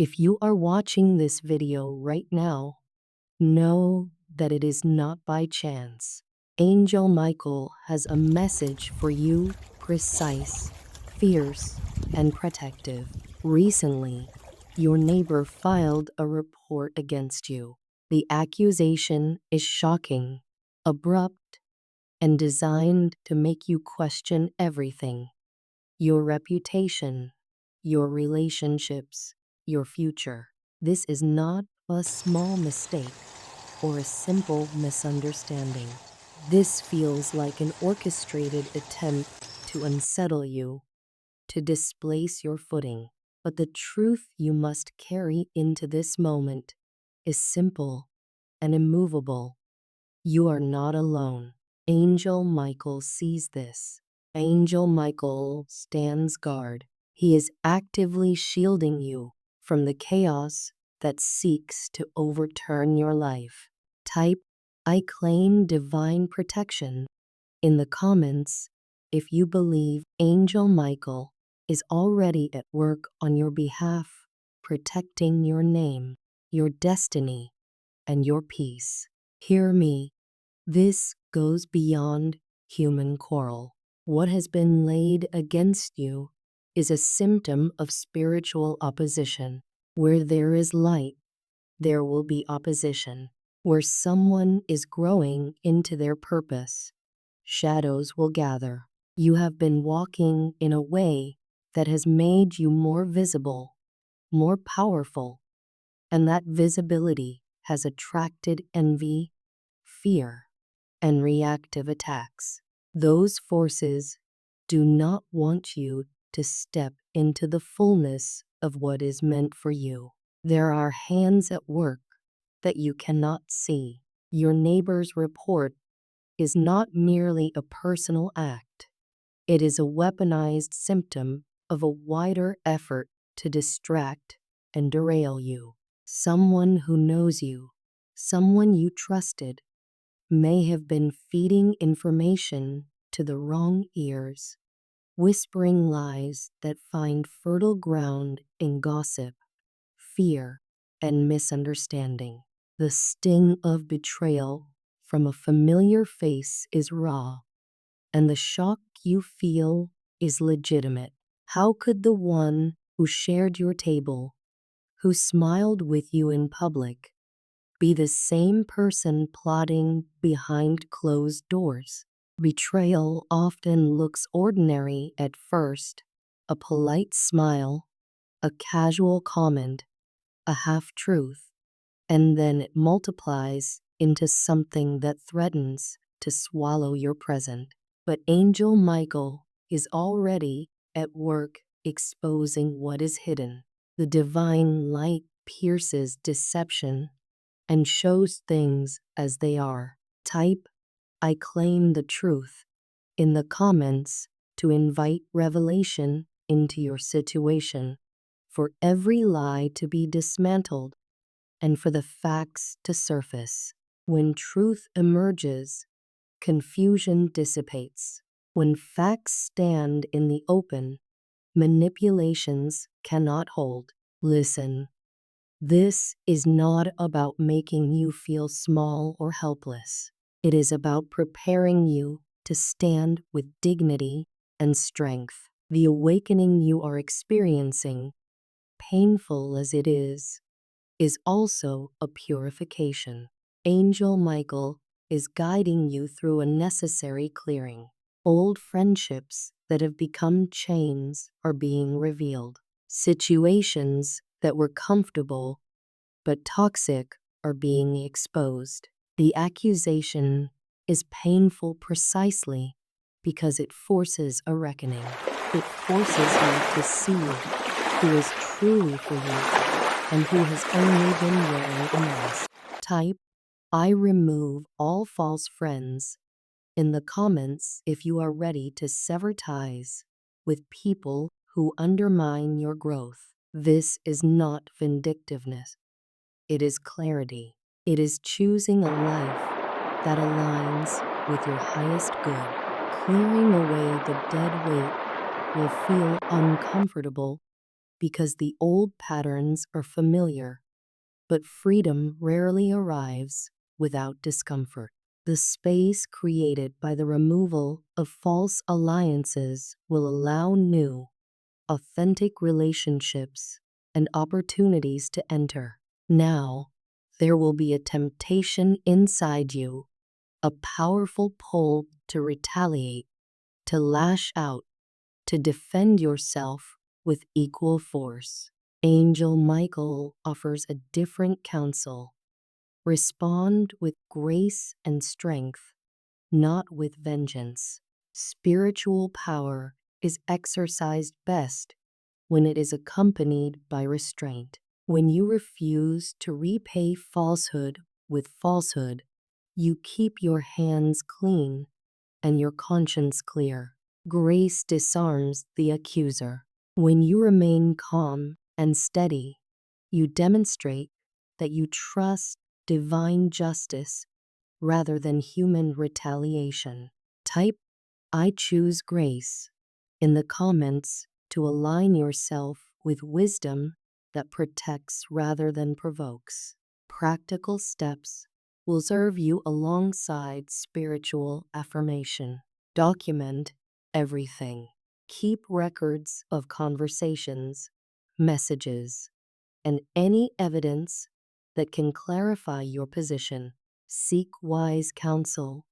If you are watching this video right now, know that it is not by chance. Angel Michael has a message for you, precise, fierce, and protective. Recently, your neighbor filed a report against you. The accusation is shocking, abrupt, and designed to make you question everything: your reputation, your relationships, your future. This is not a small mistake or a simple misunderstanding. This feels like an orchestrated attempt to unsettle you, to displace your footing. But the truth you must carry into this moment is simple and immovable. You are not alone. Angel Michael sees this. Angel Michael stands guard. He is actively shielding you from the chaos that seeks to overturn your life. Type, "I claim divine protection," in the comments if you believe Angel Michael is already at work on your behalf, protecting your name, your destiny, and your peace. Hear me. This goes beyond human quarrel. What has been laid against you is a symptom of spiritual opposition. Where there is light, there will be opposition. Where someone is growing into their purpose, shadows will gather. You have been walking in a way that has made you more visible, more powerful, and that visibility has attracted envy, fear, and reactive attacks. Those forces do not want you to step into the fullness of what is meant for you. There are hands at work that you cannot see. Your neighbor's report is not merely a personal act. It is a weaponized symptom of a wider effort to distract and derail you. Someone who knows you, someone you trusted, may have been feeding information to the wrong ears, whispering lies that find fertile ground in gossip, fear, and misunderstanding. The sting of betrayal from a familiar face is raw, and the shock you feel is legitimate. How could the one who shared your table, who smiled with you in public, be the same person plotting behind closed doors? Betrayal often looks ordinary at first: a polite smile, a casual comment, a half-truth, and then it multiplies into something that threatens to swallow your present. But Angel Michael is already at work exposing what is hidden. The divine light pierces deception and shows things as they are. Type, "I claim the truth," in the comments to invite revelation into your situation, for every lie to be dismantled and for the facts to surface. When truth emerges, confusion dissipates. When facts stand in the open, manipulations cannot hold. Listen. This is not about making you feel small or helpless. It is about preparing you to stand with dignity and strength. The awakening you are experiencing, painful as it is also a purification. Angel Michael is guiding you through a necessary clearing. Old friendships that have become chains are being revealed. Situations that were comfortable but toxic are being exposed. The accusation is painful precisely because it forces a reckoning. It forces you to see who is truly for you and who has only been wearing a mask. Type, "I remove all false friends," in the comments if you are ready to sever ties with people who undermine your growth. This is not vindictiveness. It is clarity. It is choosing a life that aligns with your highest good. Clearing away the dead weight will feel uncomfortable, because the old patterns are familiar, but freedom rarely arrives without discomfort. The space created by the removal of false alliances will allow new, authentic relationships and opportunities to enter. Now, there will be a temptation inside you, a powerful pull to retaliate, to lash out, to defend yourself with equal force. Angel Michael offers a different counsel. Respond with grace and strength, not with vengeance. Spiritual power is exercised best when it is accompanied by restraint. When you refuse to repay falsehood with falsehood, you keep your hands clean and your conscience clear. Grace disarms the accuser. When you remain calm and steady, you demonstrate that you trust divine justice rather than human retaliation. Type "I choose grace" in the comments to align yourself with wisdom that protects rather than provokes. Practical steps will serve you alongside spiritual affirmation. Document everything. Keep records of conversations, messages, and any evidence that can clarify your position. Seek wise counsel,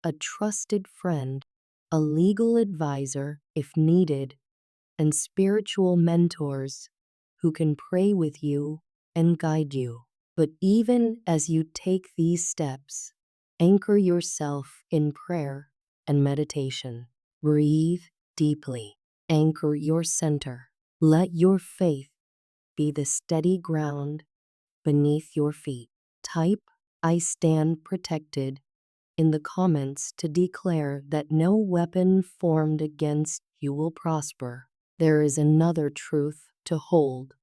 a trusted friend, a legal advisor if needed, and spiritual mentors who can pray with you and guide you. But even as you take these steps, anchor yourself in prayer and meditation. Breathe deeply. Anchor your center. Let your faith be the steady ground beneath your feet. Type "I stand protected" in the comments to declare that no weapon formed against you will prosper. There is another truth to hold.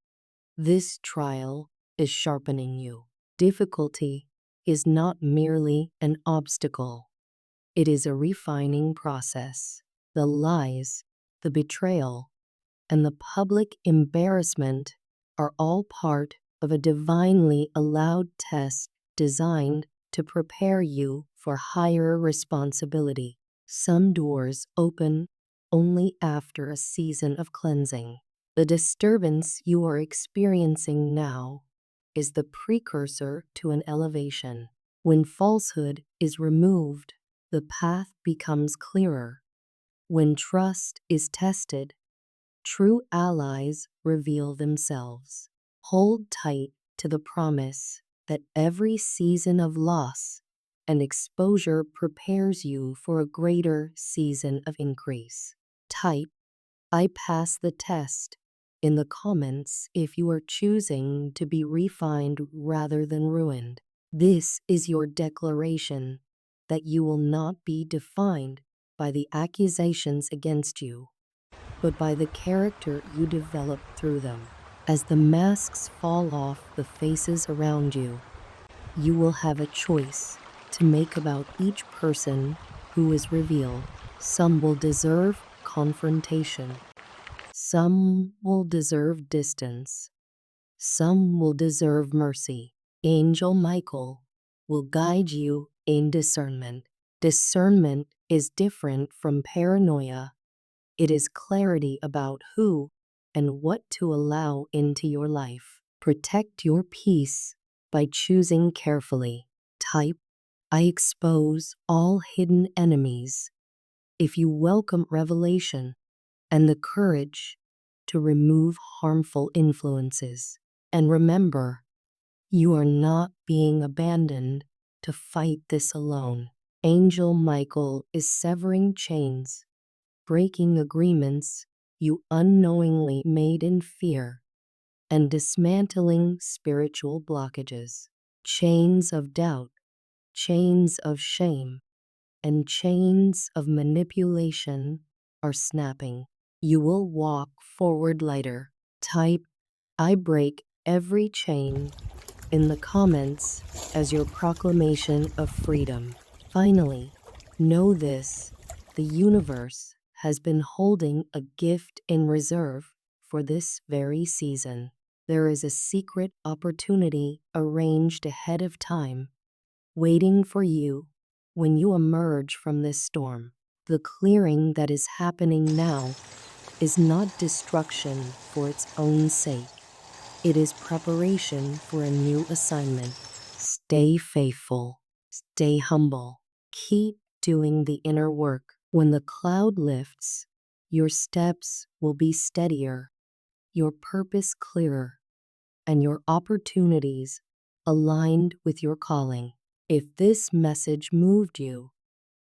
This trial is sharpening you. Difficulty is not merely an obstacle. It is a refining process. The lies, the betrayal, and the public embarrassment are all part of a divinely allowed test designed to prepare you for higher responsibility. Some doors open only after a season of cleansing. The disturbance you are experiencing now is the precursor to an elevation. When falsehood is removed, the path becomes clearer. When trust is tested, true allies reveal themselves. Hold tight to the promise that every season of loss and exposure prepares you for a greater season of increase. Type "I pass the test" in the comments if you are choosing to be refined rather than ruined. This is your declaration that you will not be defined by the accusations against you, but by the character you develop through them. As the masks fall off the faces around you, you will have a choice to make about each person who is revealed. Some will deserve confrontation. Some will deserve distance. Some will deserve mercy. Angel Michael will guide you in discernment. Discernment is different from paranoia. It is clarity about who and what to allow into your life. Protect your peace by choosing carefully. Type "I expose all hidden enemies" if you welcome revelation and the courage to remove harmful influences. And remember, you are not being abandoned to fight this alone. Angel Michael is severing chains, breaking agreements you unknowingly made in fear, and dismantling spiritual blockages. Chains of doubt, chains of shame, and chains of manipulation are snapping. You will walk forward lighter. Type "I break every chain" in the comments as your proclamation of freedom. Finally, know this: the universe has been holding a gift in reserve for this very season. There is a secret opportunity arranged ahead of time, waiting for you when you emerge from this storm. The clearing that is happening now is not destruction for its own sake. It is preparation for a new assignment. Stay faithful. Stay humble. Keep doing the inner work. When the cloud lifts, your steps will be steadier, your purpose clearer, and your opportunities aligned with your calling. If this message moved you,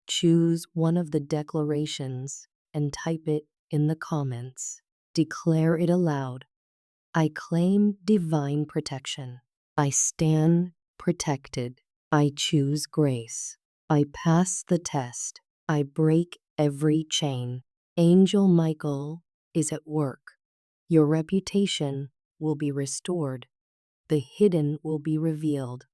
choose one of the declarations and type it in the comments. Declare it aloud. I claim divine protection. I stand protected. I choose grace. I pass the test. I break every chain. Angel Michael is at work. Your reputation will be restored. The hidden will be revealed.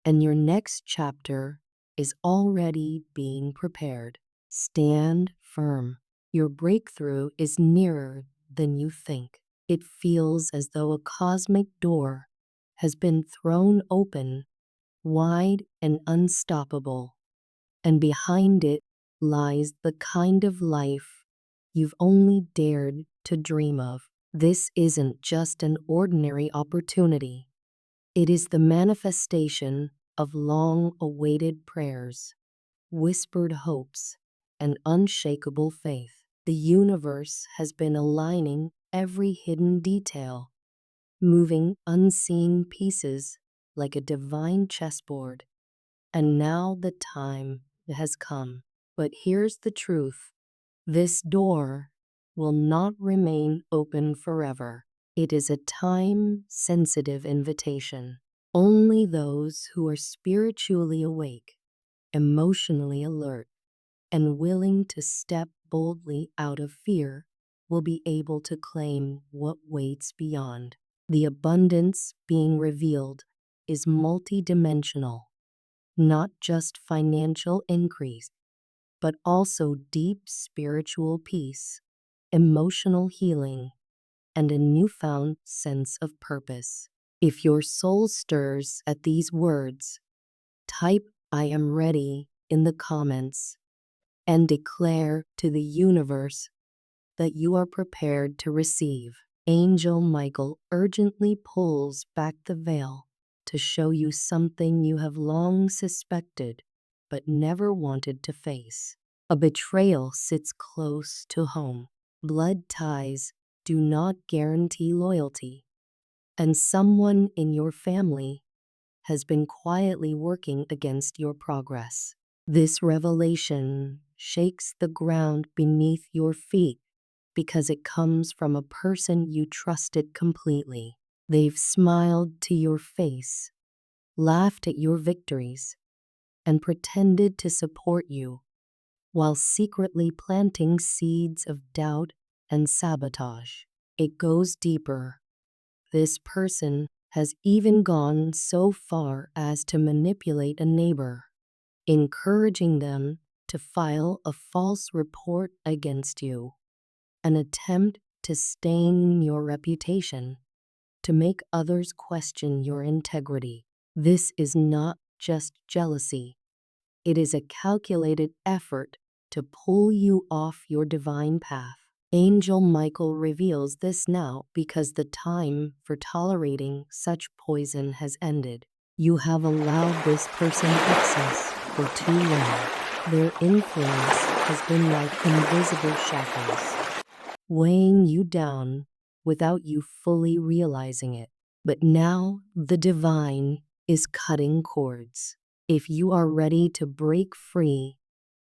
And your next chapter is already being prepared. Stand firm. Your breakthrough is nearer than you think. It feels as though a cosmic door has been thrown open, wide and unstoppable, and behind it lies the kind of life you've only dared to dream of. This isn't just an ordinary opportunity. It is the manifestation of long-awaited prayers, whispered hopes, and unshakable faith. The universe has been aligning every hidden detail, moving unseen pieces like a divine chessboard. And now the time has come. But here's the truth. This door will not remain open forever. It is a time-sensitive invitation. Only those who are spiritually awake, emotionally alert, and willing to step boldly out of fear will be able to claim what waits beyond. The abundance being revealed is multidimensional, not just financial increase, but also deep spiritual peace, emotional healing, and a newfound sense of purpose. If your soul stirs at these words, type I am ready in the comments and declare to the universe that you are prepared to receive. Angel Michael urgently pulls back the veil to show you something you have long suspected but never wanted to face. A betrayal sits close to home. Blood ties do not guarantee loyalty, and someone in your family has been quietly working against your progress. This revelation shakes the ground beneath your feet because it comes from a person you trusted completely. They've smiled to your face, laughed at your victories, and pretended to support you while secretly planting seeds of doubt and sabotage. It goes deeper. This person has even gone so far as to manipulate a neighbor, encouraging them to file a false report against you, an attempt to stain your reputation, to make others question your integrity. This is not just jealousy. It is a calculated effort to pull you off your divine path. Angel Michael reveals this now because the time for tolerating such poison has ended. You have allowed this person access for too long. Their influence has been like invisible shackles, weighing you down without you fully realizing it. But now the divine is cutting cords. If you are ready to break free,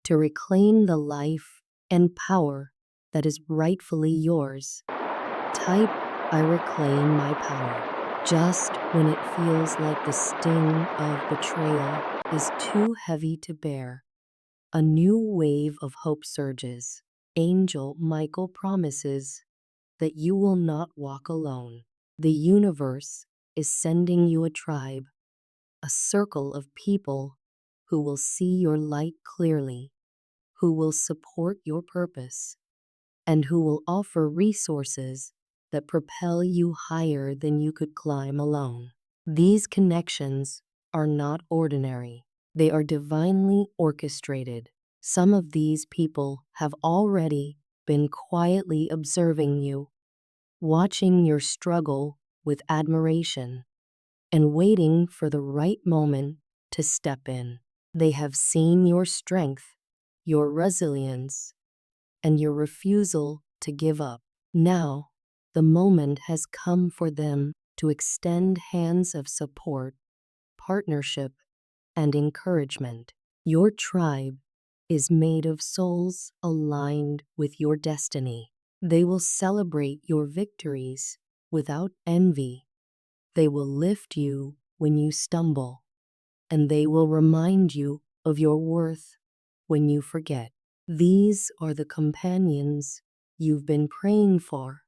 to reclaim the life and power that is rightfully yours, type I reclaim my power. Just when it feels like the sting of betrayal is too heavy to bear, a new wave of hope surges. Angel Michael promises that you will not walk alone. The universe is sending you a tribe, a circle of people who will see your light clearly, who will support your purpose, and who will offer resources that propel you higher than you could climb alone. These connections are not ordinary. They are divinely orchestrated. Some of these people have already been quietly observing you, watching your struggle with admiration, and waiting for the right moment to step in. They have seen your strength, your resilience, and your refusal to give up. Now, the moment has come for them to extend hands of support, partnership, and encouragement. Your tribe is made of souls aligned with your destiny. They will celebrate your victories without envy. They will lift you when you stumble, and they will remind you of your worth when you forget. These are the companions you've been praying for,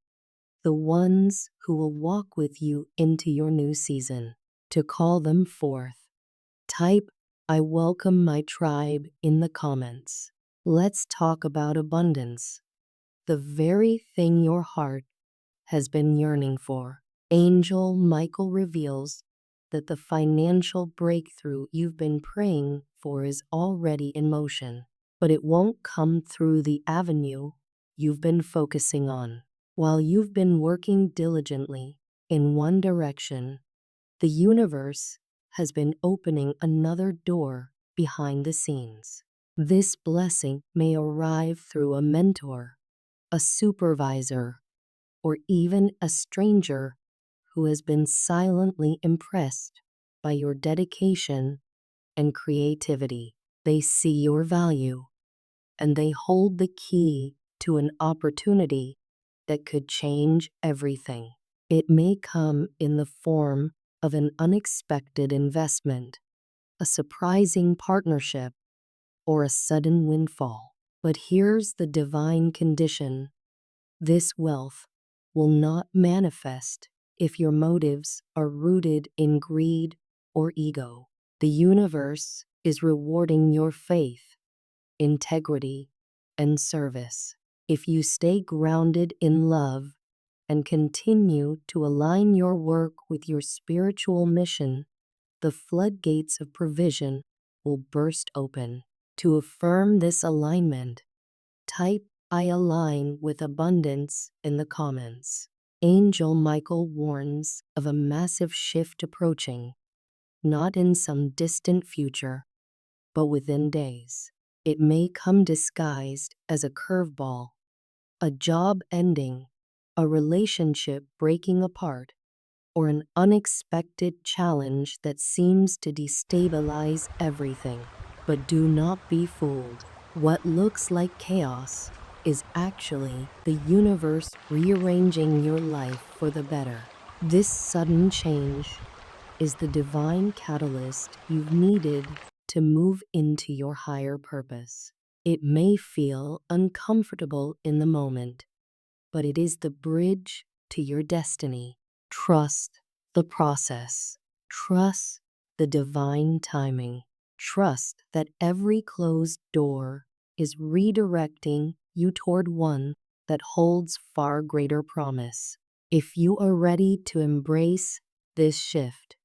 the ones who will walk with you into your new season. To call them forth, type "I welcome my tribe" in the comments. Let's talk about abundance, the very thing your heart has been yearning for. Angel Michael reveals that the financial breakthrough you've been praying for is already in motion, but it won't come through the avenue you've been focusing on. While you've been working diligently in one direction, the universe has been opening another door behind the scenes. This blessing may arrive through a mentor, a supervisor, or even a stranger who has been silently impressed by your dedication and creativity. They see your value, and they hold the key to an opportunity that could change everything. It may come in the form of an unexpected investment, a surprising partnership, or a sudden windfall. But here's the divine condition: this wealth will not manifest if your motives are rooted in greed or ego. The universe is rewarding your faith, integrity, and service. If you stay grounded in love and continue to align your work with your spiritual mission, the floodgates of provision will burst open. To affirm this alignment, type "I align with abundance" in the comments. Angel Michael warns of a massive shift approaching, not in some distant future, but within days. It may come disguised as a curveball, a job ending, a relationship breaking apart, or an unexpected challenge that seems to destabilize everything. But do not be fooled. What looks like chaos is actually the universe rearranging your life for the better. This sudden change is the divine catalyst you've needed to move into your higher purpose. It may feel uncomfortable in the moment, but it is the bridge to your destiny. Trust the process. Trust the divine timing. Trust that every closed door is redirecting you toward one that holds far greater promise. If you are ready to embrace this shift,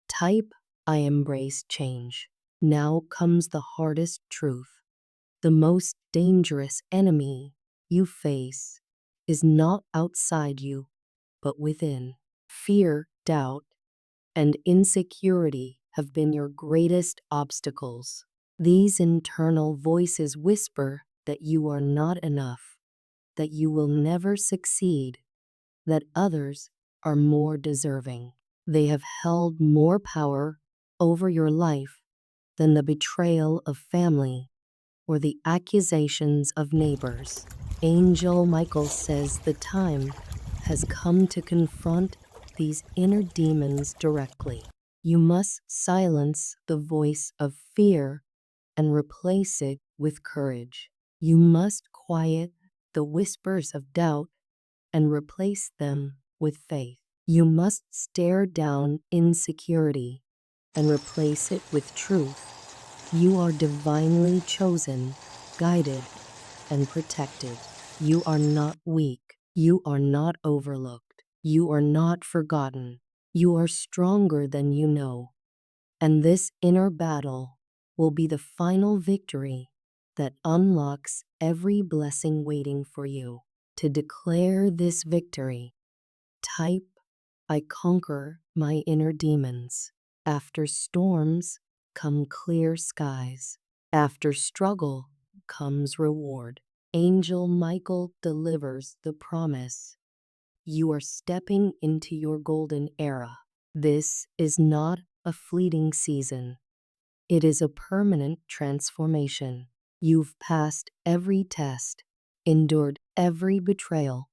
type "I embrace change." Now comes the hardest truth. The most dangerous enemy you face is not outside you, but within. Fear, doubt, and insecurity have been your greatest obstacles. These internal voices whisper that you are not enough, that you will never succeed, that others are more deserving. They have held more power over your life than the betrayal of family or the accusations of neighbors. Angel Michael says the time has come to confront these inner demons directly. You must silence the voice of fear and replace it with courage. You must quiet the whispers of doubt and replace them with faith. You must stare down insecurity and replace it with truth. You are divinely chosen, guided, and protected. You are not weak. You are not overlooked. You are not forgotten. You are stronger than you know. And this inner battle will be the final victory that unlocks every blessing waiting for you. To declare this victory, type, I conquer my inner demons. After storms come clear skies. After struggle comes reward. Angel Michael delivers the promise. You are stepping into your golden era. This is not a fleeting season. It is a permanent transformation. You've passed every test, endured every betrayal,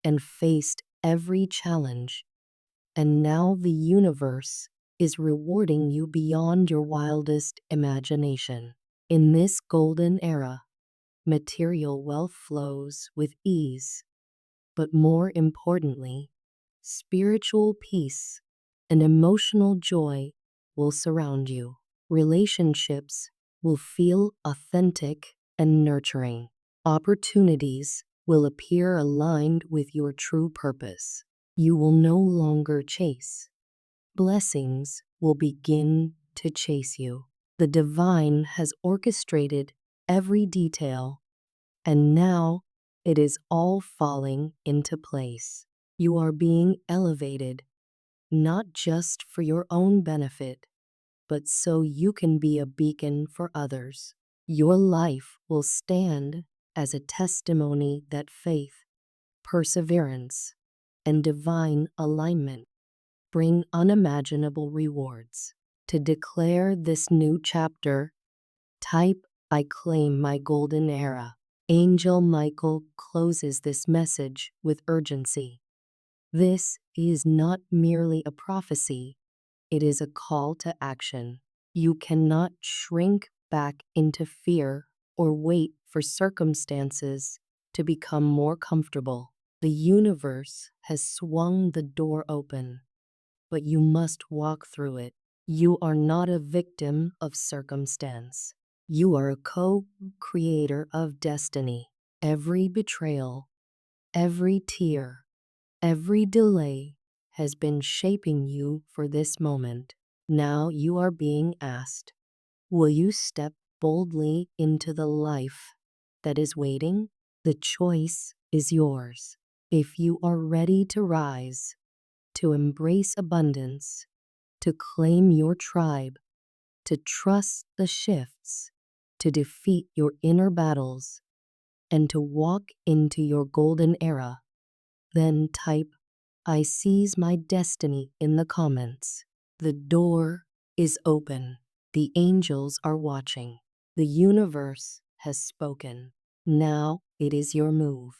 and faced every challenge. And now the universe is rewarding you beyond your wildest imagination. In this golden era, material wealth flows with ease, but more importantly, spiritual peace and emotional joy will surround you. Relationships will feel authentic and nurturing. Opportunities will appear aligned with your true purpose. You will no longer chase. Blessings will begin to chase you. The divine has orchestrated every detail, and now it is all falling into place. You are being elevated, not just for your own benefit, but so you can be a beacon for others. Your life will stand as a testimony that faith, perseverance, and divine alignment bring unimaginable rewards. To declare this new chapter, type, I claim my golden era. Angel Michael closes this message with urgency. This is not merely a prophecy, it is a call to action. You cannot shrink back into fear or wait for circumstances to become more comfortable. The universe has swung the door open, but you must walk through it. You are not a victim of circumstance. You are a co-creator of destiny. Every betrayal, every tear, every delay has been shaping you for this moment. Now you are being asked, will you step boldly into the life that is waiting? The choice is yours. If you are ready to rise, to embrace abundance, to claim your tribe, to trust the shifts, to defeat your inner battles, and to walk into your golden era, then type, I seize my destiny in the comments. The door is open. The angels are watching. The universe has spoken. Now it is your move.